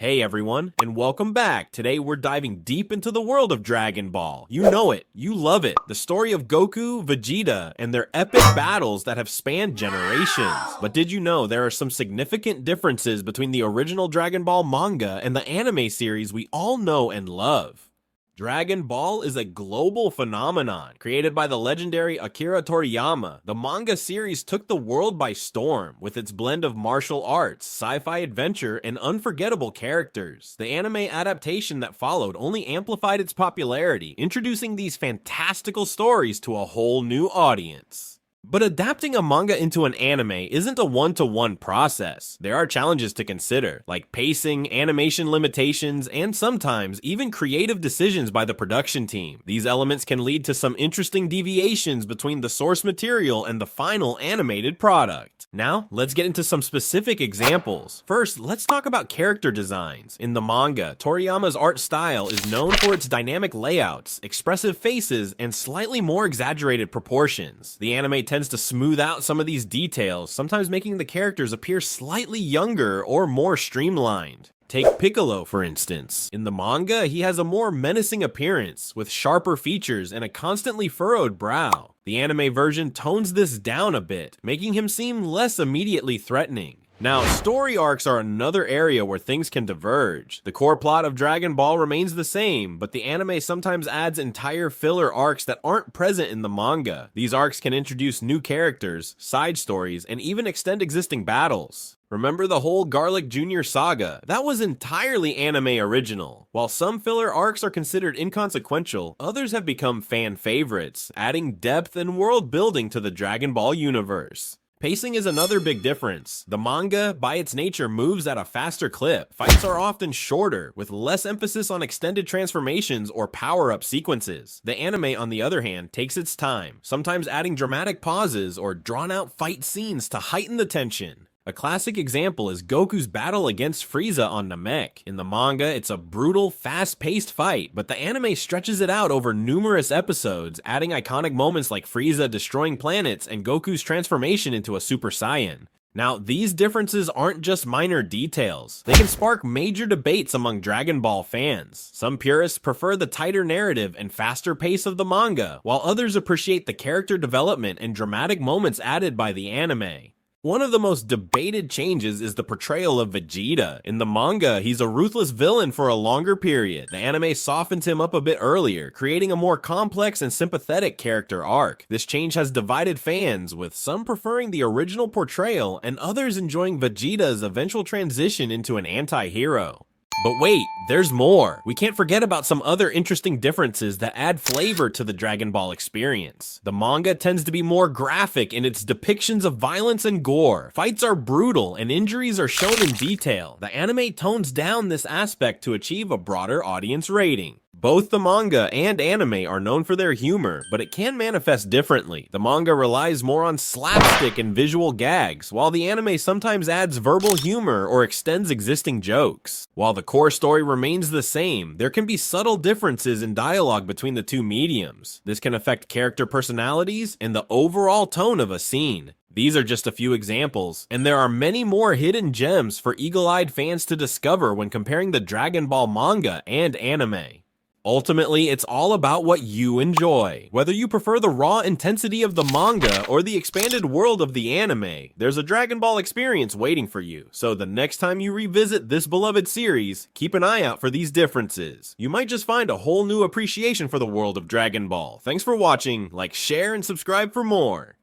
Hey everyone, and welcome back. Today we're diving deep into the world of Dragon Ball. You know it, you love it. The story of Goku, Vegeta, and their epic battles that have spanned generations. But did you know there are some significant differences between the original Dragon Ball manga and the anime series we all know and love? Dragon Ball is a global phenomenon created by the legendary Akira Toriyama. The manga series took the world by storm with its blend of martial arts, sci-fi adventure, and unforgettable characters. The anime adaptation that followed only amplified its popularity, introducing these fantastical stories to a whole new audience. But adapting a manga into an anime isn't a one-to-one process. There are challenges to consider, like pacing, animation limitations, and sometimes even creative decisions by the production team. These elements can lead to some interesting deviations between the source material and the final animated product. Now, let's get into some specific examples. First, let's talk about character designs. In the manga, Toriyama's art style is known for its dynamic layouts, expressive faces, and slightly more exaggerated proportions. The anime tends to smooth out some of these details, sometimes making the characters appear slightly younger or more streamlined. Take Piccolo, for instance. In the manga, he has a more menacing appearance, with sharper features and a constantly furrowed brow. The anime version tones this down a bit, making him seem less immediately threatening. Now, story arcs are another area where things can diverge. The core plot of Dragon Ball remains the same, but the anime sometimes adds entire filler arcs that aren't present in the manga. These arcs can introduce new characters, side stories, and even extend existing battles. Remember the whole Garlic Jr. saga? That was entirely anime original. While some filler arcs are considered inconsequential, others have become fan favorites, adding depth and world building to the Dragon Ball universe. Pacing is another big difference. The manga, by its nature, moves at a faster clip. Fights are often shorter, with less emphasis on extended transformations or power-up sequences. The anime, on the other hand, takes its time, sometimes adding dramatic pauses or drawn-out fight scenes to heighten the tension. A classic example is Goku's battle against Frieza on Namek. In the manga, it's a brutal, fast-paced fight, but the anime stretches it out over numerous episodes, adding iconic moments like Frieza destroying planets and Goku's transformation into a Super Saiyan. Now, these differences aren't just minor details. They can spark major debates among Dragon Ball fans. Some purists prefer the tighter narrative and faster pace of the manga, while others appreciate the character development and dramatic moments added by the anime. One of the most debated changes is the portrayal of Vegeta. In the manga, he's a ruthless villain for a longer period. The anime softens him up a bit earlier, creating a more complex and sympathetic character arc. This change has divided fans, with some preferring the original portrayal and others enjoying Vegeta's eventual transition into an anti-hero. But wait, there's more. We can't forget about some other interesting differences that add flavor to the Dragon Ball experience. The manga tends to be more graphic in its depictions of violence and gore. Fights are brutal and injuries are shown in detail. The anime tones down this aspect to achieve a broader audience rating. Both the manga and anime are known for their humor, but it can manifest differently. The manga relies more on slapstick and visual gags, while the anime sometimes adds verbal humor or extends existing jokes. While the core story remains the same, there can be subtle differences in dialogue between the two mediums. This can affect character personalities and the overall tone of a scene. These are just a few examples, and there are many more hidden gems for eagle-eyed fans to discover when comparing the Dragon Ball manga and anime. Ultimately, it's all about what you enjoy. Whether you prefer the raw intensity of the manga or the expanded world of the anime, there's a Dragon Ball experience waiting for you. So the next time you revisit this beloved series, keep an eye out for these differences. You might just find a whole new appreciation for the world of Dragon Ball. Thanks for watching, like, share, and subscribe for more.